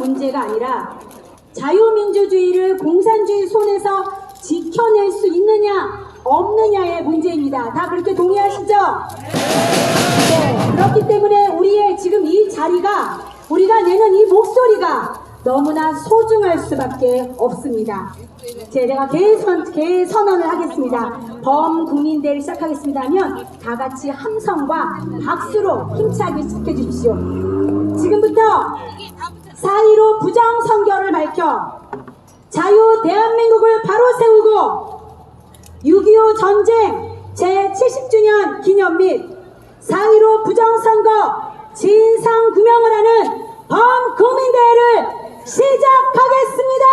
문제가 아니라 자유민주주의를 공산주의 손에서 지켜낼 수 있느냐 없느냐의 문제입니다. 다 그렇게 동의하시죠? 네, 그렇기 때문에 우리의 지금 이 자리가, 우리가 내는 이 목소리가 너무나 소중할 수밖에 없습니다. 제가 개선언을 하겠습니다. 범국민대회를 시작하겠습니다 하면 다 같이 함성과 박수로 힘차게 시작해 주십시오. 지금부터 4.15 부정선거를 밝혀 자유 대한민국을 바로 세우고 6.25 전쟁 제70주년 기념 및 4.15 부정선거 진상규명을 하는 범국민대회를 시작하겠습니다.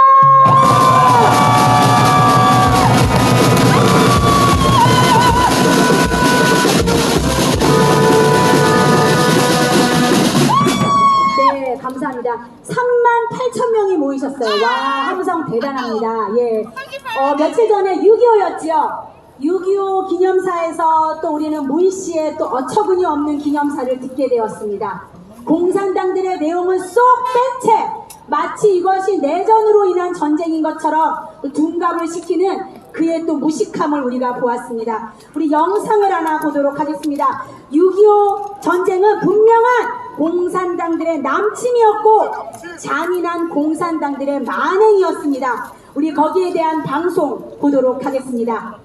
네, 감사합니다. 38,000명이 모이셨어요. 와, 함성 대단합니다. 예. 며칠 전에 6.25였지요. 6.25 기념사에서 또 우리는 문 씨의 또 어처구니 없는 기념사를 듣게 되었습니다. 공산당들의 내용을 쏙 뺀 채 마치 이것이 내전으로 인한 전쟁인 것처럼 둔갑을 시키는 그의 또 무식함을 우리가 보았습니다. 우리 영상을 하나 보도록 하겠습니다. 6.25 전쟁은 분명한 공산당들의 남침이었고 잔인한 공산당들의 만행이었습니다. 우리 거기에 대한 방송 보도록 하겠습니다.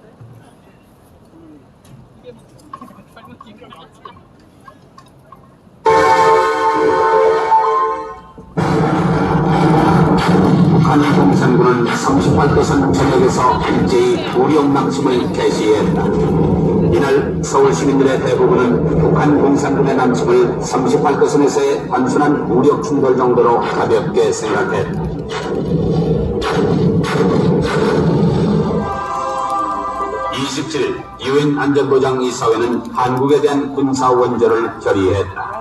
북한 공산군은 38도선 전역에서 일제히 무력 남침을 개시했다. 이날 서울 시민들의 대부분은 북한 공산군의 남침을 38도선에서의 단순한 무력 충돌 정도로 가볍게 생각했다. (27일) 유엔 안전보장이사회는 한국에 대한 군사 원조를 결의했다.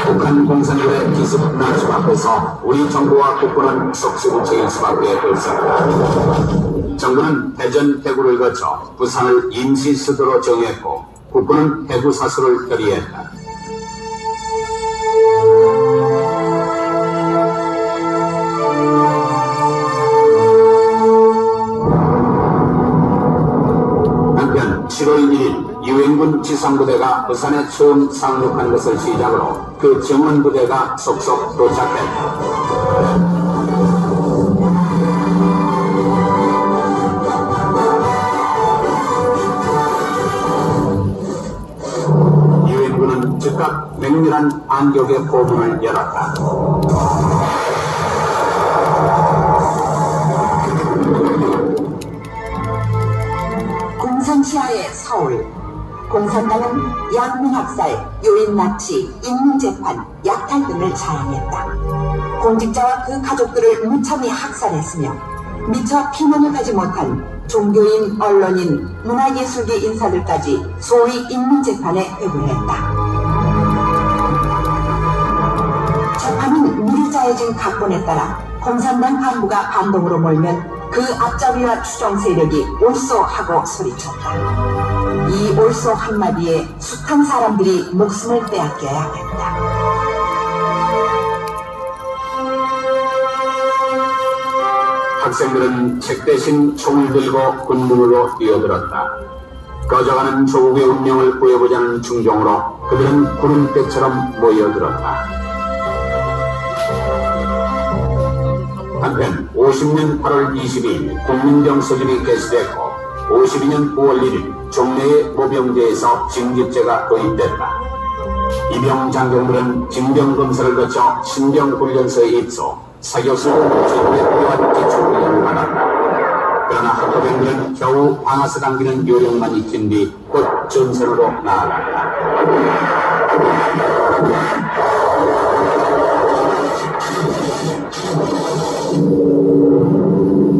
북한 공산군의 기습 남침 앞에서 우리 정부와 국군은 속수무책일 수밖에 없었다. 정부는 대전 대구를 거쳐 부산을 임시 수도로 정했고 국군은 대구 사수를 결의했다. 한편 7월 1일 유엔군 지상부대가 부산에 처음 상륙한 것을 시작으로 그 정원부대가 속속 도착했다. 유엔군은 즉각 맹렬한 반격의 포문을 열었다. 공산시하의 서울. 공산당은 양민학살, 요인 납치, 인민재판, 약탈 등을 자행했다. 공직자와 그 가족들을 무참히 학살했으며 미처 피문을 가지 못한 종교인, 언론인, 문화예술계 인사들까지 소위 인민재판에 회부했다. 재판은 미리 짜여진 각본에 따라 공산당 간부가 반동으로 몰면 그 앞잡이와 추종 세력이 올소하고 소리쳤다. 이 올소 한마디에 숱한 사람들이 목숨을 빼앗겨야 했다. 학생들은 책 대신 총을 들고 군문으로 뛰어들었다. 꺼져가는 조국의 운명을 구해보자는 충정으로 그들은 구름대처럼 모여들었다. 한편 50년 8월 22일 국민병 소집이 개시됐고 52년 9월 1일 종래의 모병제에서 징집제가 도입됐다. 이병 장병들은 징병검사를 거쳐 신병훈련소에 입소, 사교수 제도에 필요한 기초훈련을 받았다. 그러나 학교병들은 겨우 방아쇠 당기는 요령만 익힌 뒤 곧 전선으로 나아갔다.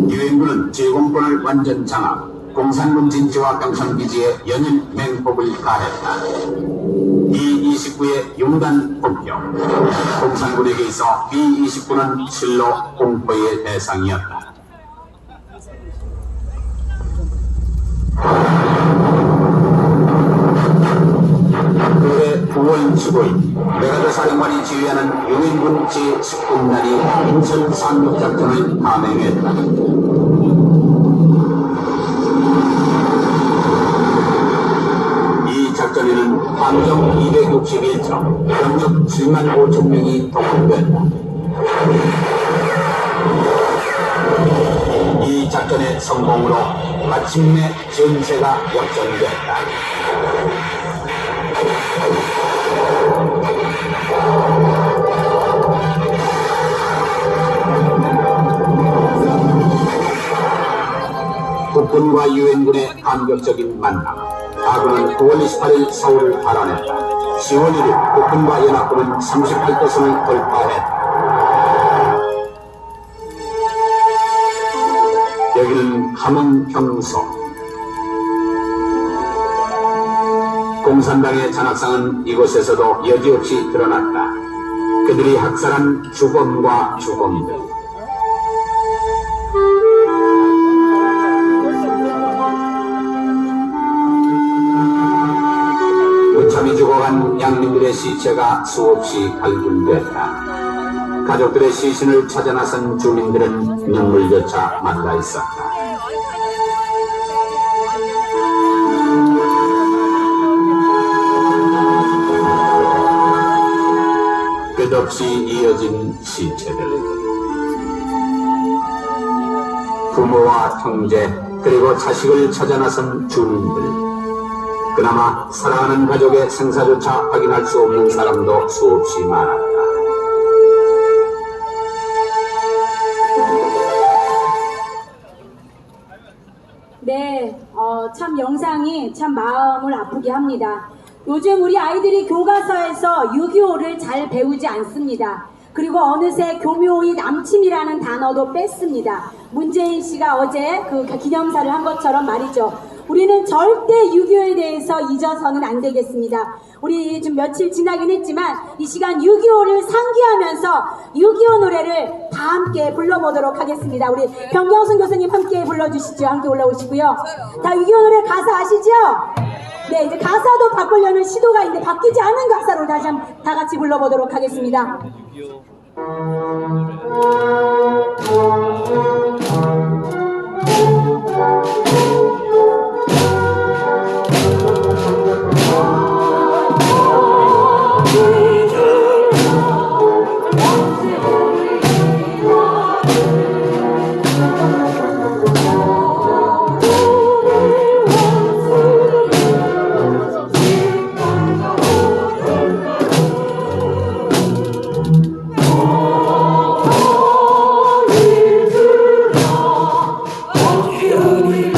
유엔군은 제공권을 완전 장악, 공산군 진지와 병창기지에 연일 맹폭을 가했다. B-29의 융단 폭격, 공산군에게 있어 B-29는 실로 공포의 대상이었다. 올해 9월 15일 메가더 사령관이 지휘하는 용인군 제19단이 인천 상륙작전을 감행했다. 이 작전에는 함정 261척, 병력 7만 5천 명이 동원됐다. 이 작전의 성공으로 마침내 전세가 역전됐다. 국군과 유엔군의 감격적인 만남. 아군은 9월 28일 서울을 발언했다. 10월 1일 국군과 연합군은 38도선을 돌파했다. 여기는 함흥평소. 공산당의 잔악상은 이곳에서도 여지없이 드러났다. 그들이 학살한 주범과 주범들. 무참히 죽어간 양민들의 시체가 수없이 발굴됐다. 가족들의 시신을 찾아 나선 주민들은 눈물조차 말라 있었다. 끝없이 이어진 시체들. 부모와 형제 그리고 자식을 찾아 나선 주민들. 그나마 사랑하는 가족의 생사조차 확인할 수 없는 사람도 수없이 많았다. 네, 참 영상이 참 마음을 아프게 합니다. 요즘 우리 아이들이 교과서에서 6.25를 잘 배우지 않습니다. 그리고 어느새 교묘히 남침이라는 단어도 뺐습니다. 문재인 씨가 어제 그 기념사를 한 것처럼 말이죠. 우리는 절대 6.25에 대해서 잊어서는 안 되겠습니다. 우리 좀 며칠 지나긴 했지만 이 시간 6.25를 상기하면서 6.25 노래를 다 함께 불러보도록 하겠습니다. 우리 변경순 교수님 함께 불러주시죠. 함께 올라오시고요. 다 6.25 노래 가사 아시죠? 네, 이제 가사도 바꾸려는 시도가 있는데 바뀌지 않은 가사로 다시 한번 다 같이 불러보도록 하겠습니다. 우리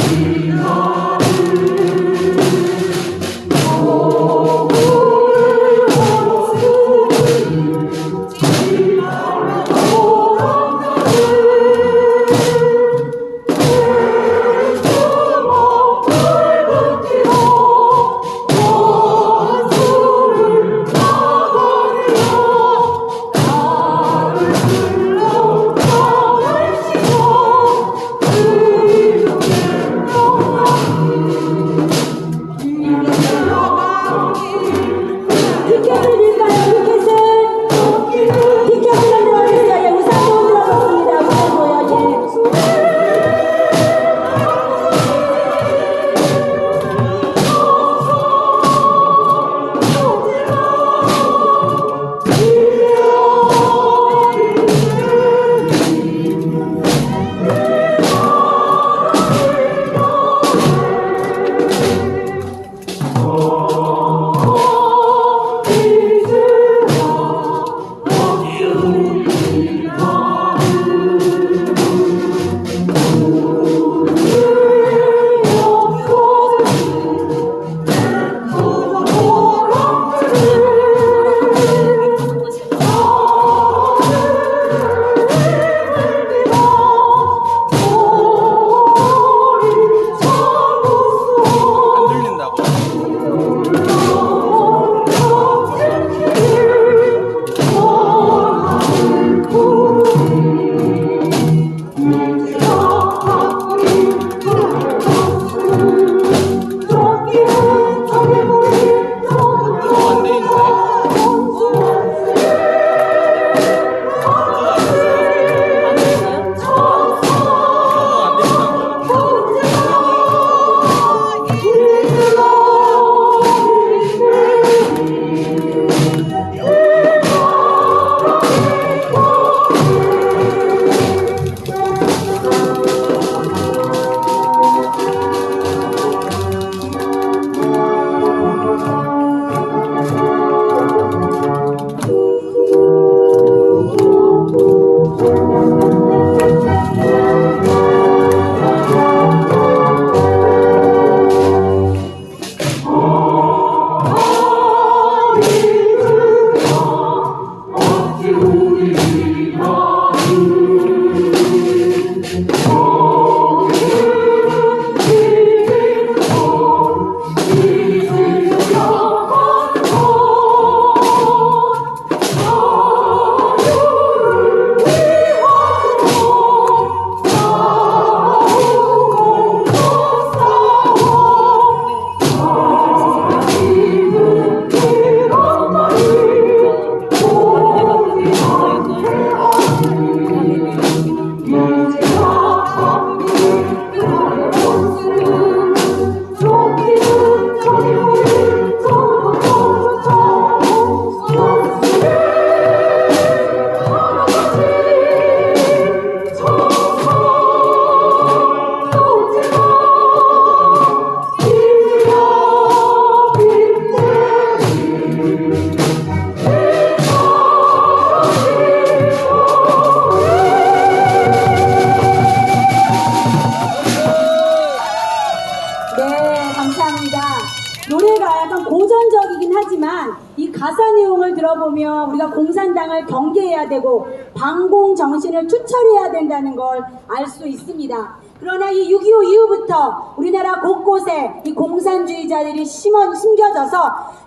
공산당을 경계해야 되고 반공 정신을 투철해야 된다는 걸 알 수 있습니다. 그러나 이 6.25 이후부터 우리나라 곳곳에 이 공산주의자들이 심겨져서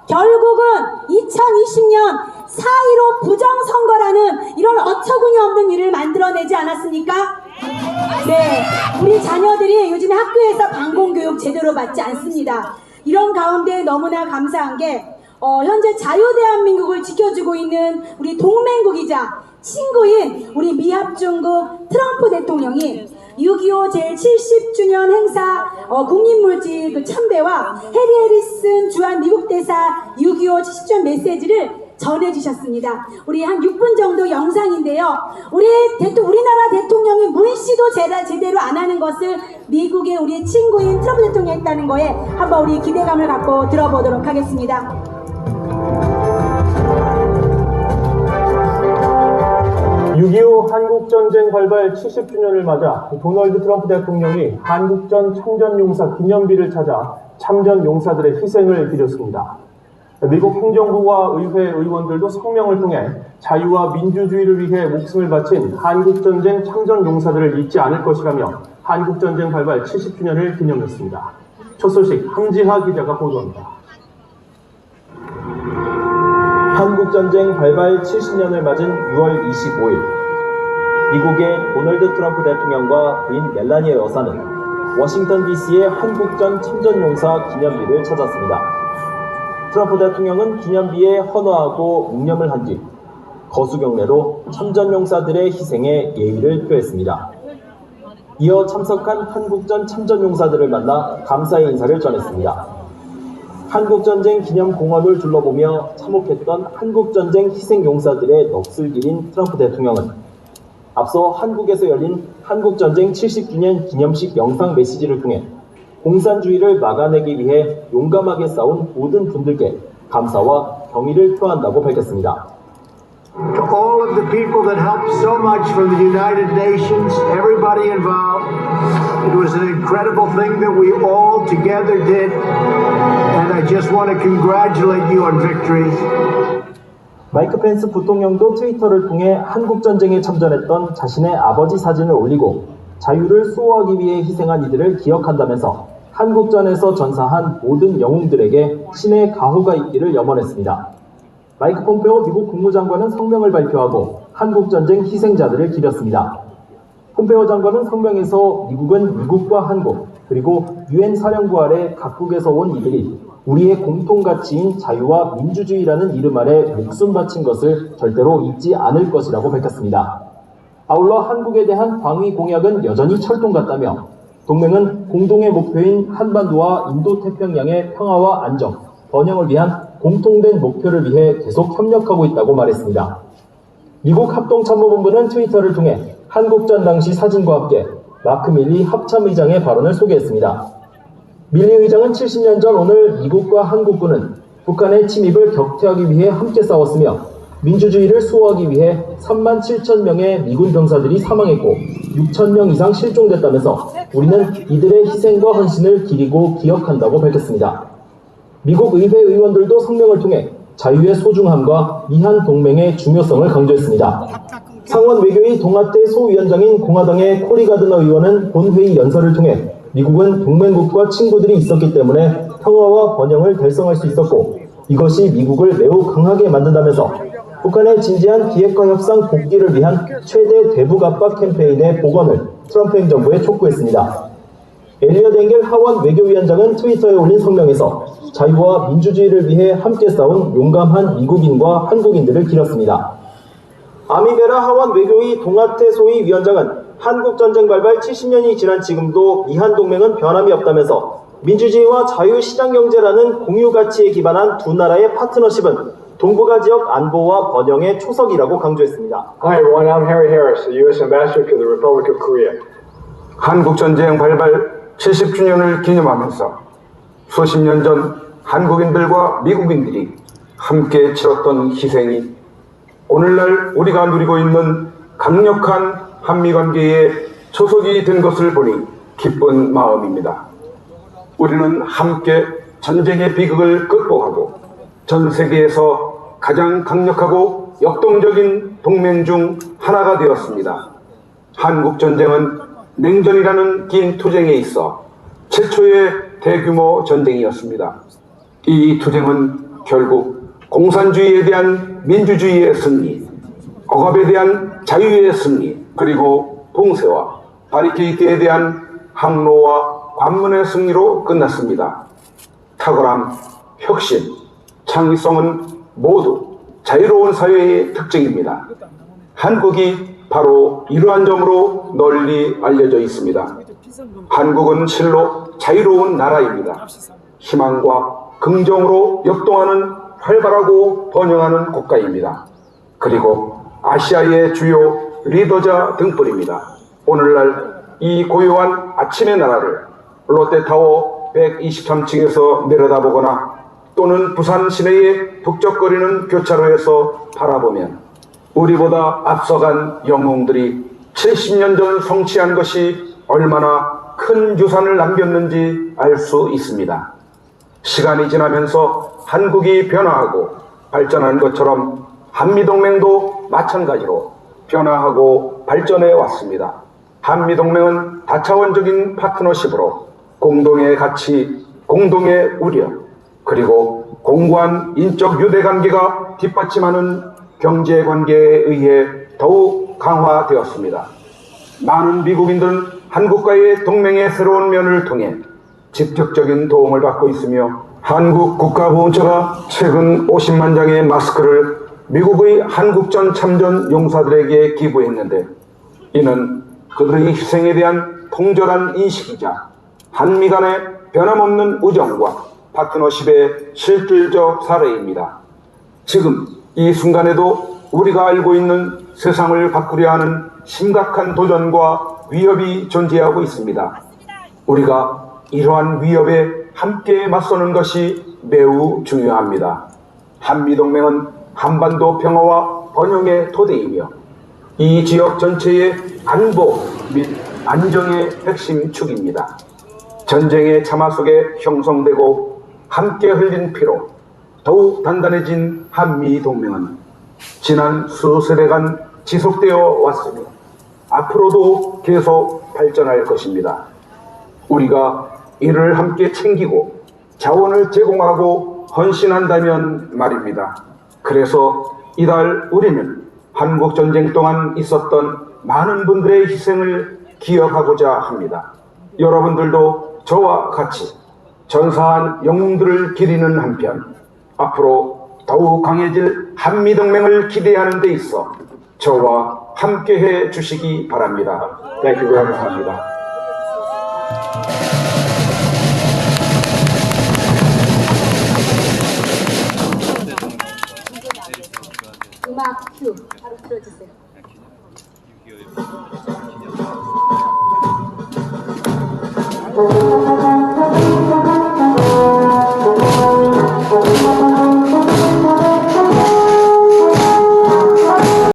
결국은 2020년 4.15 부정선거라는 이런 어처구니 없는 일을 만들어내지 않았습니까? 네, 우리 자녀들이 요즘에 학교에서 반공교육 제대로 받지 않습니다. 이런 가운데 너무나 감사한 게 현재 자유대한민국을 지켜주고 있는 우리 동맹국이자 친구인 우리 미합중국 트럼프 대통령이 6.25 제70주년 행사 국립물질 그 참배와 해리 해리슨 주한 미국 대사 6.25 70주년 메시지를 전해주셨습니다. 우리 한 6분 정도 영상인데요. 우리나라 대통령이 문씨도 제대로 안 하는 것을 미국의 우리 친구인 트럼프 대통령이 했다는 거에 한번 우리 기대감을 갖고 들어보도록 하겠습니다. 6.25 한국전쟁 발발 70주년을 맞아 도널드 트럼프 대통령이 한국전 참전용사 기념비를 찾아 참전용사들의 희생을 기렸습니다. 미국 행정부와 의회 의원들도 성명을 통해 자유와 민주주의를 위해 목숨을 바친 한국전쟁 참전용사들을 잊지 않을 것이라며 한국전쟁 발발 70주년을 기념했습니다. 첫 소식 함지하 기자가 보도합니다. 한국전쟁 발발 70년을 맞은 6월 25일, 미국의 도널드 트럼프 대통령과 부인 멜라니아 여사는 워싱턴 DC의 한국전 참전용사 기념비를 찾았습니다. 트럼프 대통령은 기념비에 헌화하고 묵념을 한 뒤 거수경례로 참전용사들의 희생에 예의를 표했습니다. 이어 참석한 한국전 참전용사들을 만나 감사의 인사를 전했습니다. 한국전쟁 기념공원을 둘러보며 참혹했던 한국전쟁 희생용사들의 넋을 기린 트럼프 대통령은 앞서 한국에서 열린 한국전쟁 70주년 기념식 영상 메시지를 통해 공산주의를 막아내기 위해 용감하게 싸운 모든 분들께 감사와 경의를 표한다고 밝혔습니다. To all of the people that helped so much from the United Nations, everybody involved, it was an incredible thing that we all together did, and I just want to congratulate you on victory. 마이크 펜스 부통령도 트위터를 통해 한국전쟁에 참전했던 자신의 아버지 사진을 올리고 자유를 수호하기 위해 희생한 이들을 기억한다면서 한국전에서 전사한 모든 영웅들에게 신의 가호가 있기를 염원했습니다. 마이크 폼페오 미국 국무장관은 성명을 발표하고 한국전쟁 희생자들을 기렸습니다. 폼페오 장관은 성명에서 미국은 미국과 한국 그리고 유엔 사령부 아래 각국에서 온 이들이 우리의 공통가치인 자유와 민주주의라는 이름 아래 목숨 바친 것을 절대로 잊지 않을 것이라고 밝혔습니다. 아울러 한국에 대한 방위 공약은 여전히 철통 같다며 동맹은 공동의 목표인 한반도와 인도태평양의 평화와 안정, 번영을 위한 공통된 목표를 위해 계속 협력하고 있다고 말했습니다. 미국 합동참모본부는 트위터를 통해 한국전 당시 사진과 함께 마크 밀리 합참의장의 발언을 소개했습니다. 밀리 의장은 70년 전 오늘 미국과 한국군은 북한의 침입을 격퇴하기 위해 함께 싸웠으며 민주주의를 수호하기 위해 3만 7천 명의 미군 병사들이 사망했고 6천 명 이상 실종됐다면서 우리는 이들의 희생과 헌신을 기리고 기억한다고 밝혔습니다. 미국 의회 의원들도 성명을 통해 자유의 소중함과 미한 동맹의 중요성을 강조했습니다. 상원 외교위 동아태 소위원장인 공화당의 코리 가드너 의원은 본회의 연설을 통해 미국은 동맹국과 친구들이 있었기 때문에 평화와 번영을 달성할 수 있었고 이것이 미국을 매우 강하게 만든다면서 북한의 진지한 비핵화 협상 복귀를 위한 최대 대북 압박 캠페인의 복원을 트럼프 행정부에 촉구했습니다. 엘리엇 앵겔 하원 외교위원장은 트위터에 올린 성명에서 자유와 민주주의를 위해 함께 싸운 용감한 미국인과 한국인들을 기렸습니다. 아미베라 하원 외교위 동아태 소위 위원장은 한국전쟁 발발 70년이 지난 지금도 미한동맹은 변함이 없다면서 민주주의와 자유시장경제라는 공유 가치에 기반한 두 나라의 파트너십은 동북아 지역 안보와 번영의 초석이라고 강조했습니다. Hi everyone, I'm Harry Harris, the U.S. Ambassador to the Republic of Korea. 한국전쟁 발발 70주년을 기념하면서 수십 년 전 한국인들과 미국인들이 함께 치렀던 희생이 오늘날 우리가 누리고 있는 강력한 한미관계의 초석이 된 것을 보니 기쁜 마음입니다. 우리는 함께 전쟁의 비극을 극복하고 전 세계에서 가장 강력하고 역동적인 동맹 중 하나가 되었습니다. 한국전쟁은 냉전이라는 긴 투쟁에 있어 최초의 대규모 전쟁이었습니다. 이 투쟁은 결국 공산주의에 대한 민주주의의 승리, 억압에 대한 자유의 승리, 그리고 봉쇄와 바리케이트에 대한 항로와 관문의 승리로 끝났습니다. 탁월함, 혁신, 창의성은 모두 자유로운 사회의 특징입니다. 한국이 바로 이러한 점으로 널리 알려져 있습니다. 한국은 실로 자유로운 나라입니다. 희망과 긍정으로 역동하는 활발하고 번영하는 국가입니다. 그리고 아시아의 주요 리더자 등불입니다. 오늘날 이 고요한 아침의 나라를 롯데타워 123층에서 내려다보거나 또는 부산 시내의 북적거리는 교차로에서 바라보면 우리보다 앞서간 영웅들이 70년 전 성취한 것이 얼마나 큰 유산을 남겼는지 알 수 있습니다. 시간이 지나면서 한국이 변화하고 발전한 것처럼 한미동맹도 마찬가지로 변화하고 발전해 왔습니다. 한미동맹은 다차원적인 파트너십으로 공동의 가치, 공동의 우려, 그리고 공고한 인적 유대관계가 뒷받침하는 경제관계에 의해 더욱 강화되었습니다. 많은 미국인들은 한국과의 동맹의 새로운 면을 통해 직접적인 도움을 받고 있으며 한국 국가보훈처가 최근 50만 장의 마스크를 미국의 한국전 참전 용사들에게 기부했는데 이는 그들의 희생에 대한 통절한 인식이자 한미 간의 변함없는 우정과 파트너십의 실질적 사례입니다. 지금 이 순간에도 우리가 알고 있는 세상을 바꾸려 하는 심각한 도전과 위협이 존재하고 있습니다. 우리가 이러한 위협에 함께 맞서는 것이 매우 중요합니다. 한미동맹은 한반도 평화와 번영의 토대이며 이 지역 전체의 안보 및 안정의 핵심 축입니다. 전쟁의 참화 속에 형성되고 함께 흘린 피로 더욱 단단해진 한미동맹은 지난 수세대간 지속되어 왔으며 앞으로도 계속 발전할 것입니다. 우리가 이를 함께 챙기고 자원을 제공하고 헌신한다면 말입니다. 그래서 이달 우리는 한국전쟁 동안 있었던 많은 분들의 희생을 기억하고자 합니다. 여러분들도 저와 같이 전사한 영웅들을 기리는 한편 앞으로 더욱 강해질 한미동맹을 기대하는 데 있어 저와 함께해 주시기 바랍니다. 감사합니다. 음악 큐 바로 틀어주세요.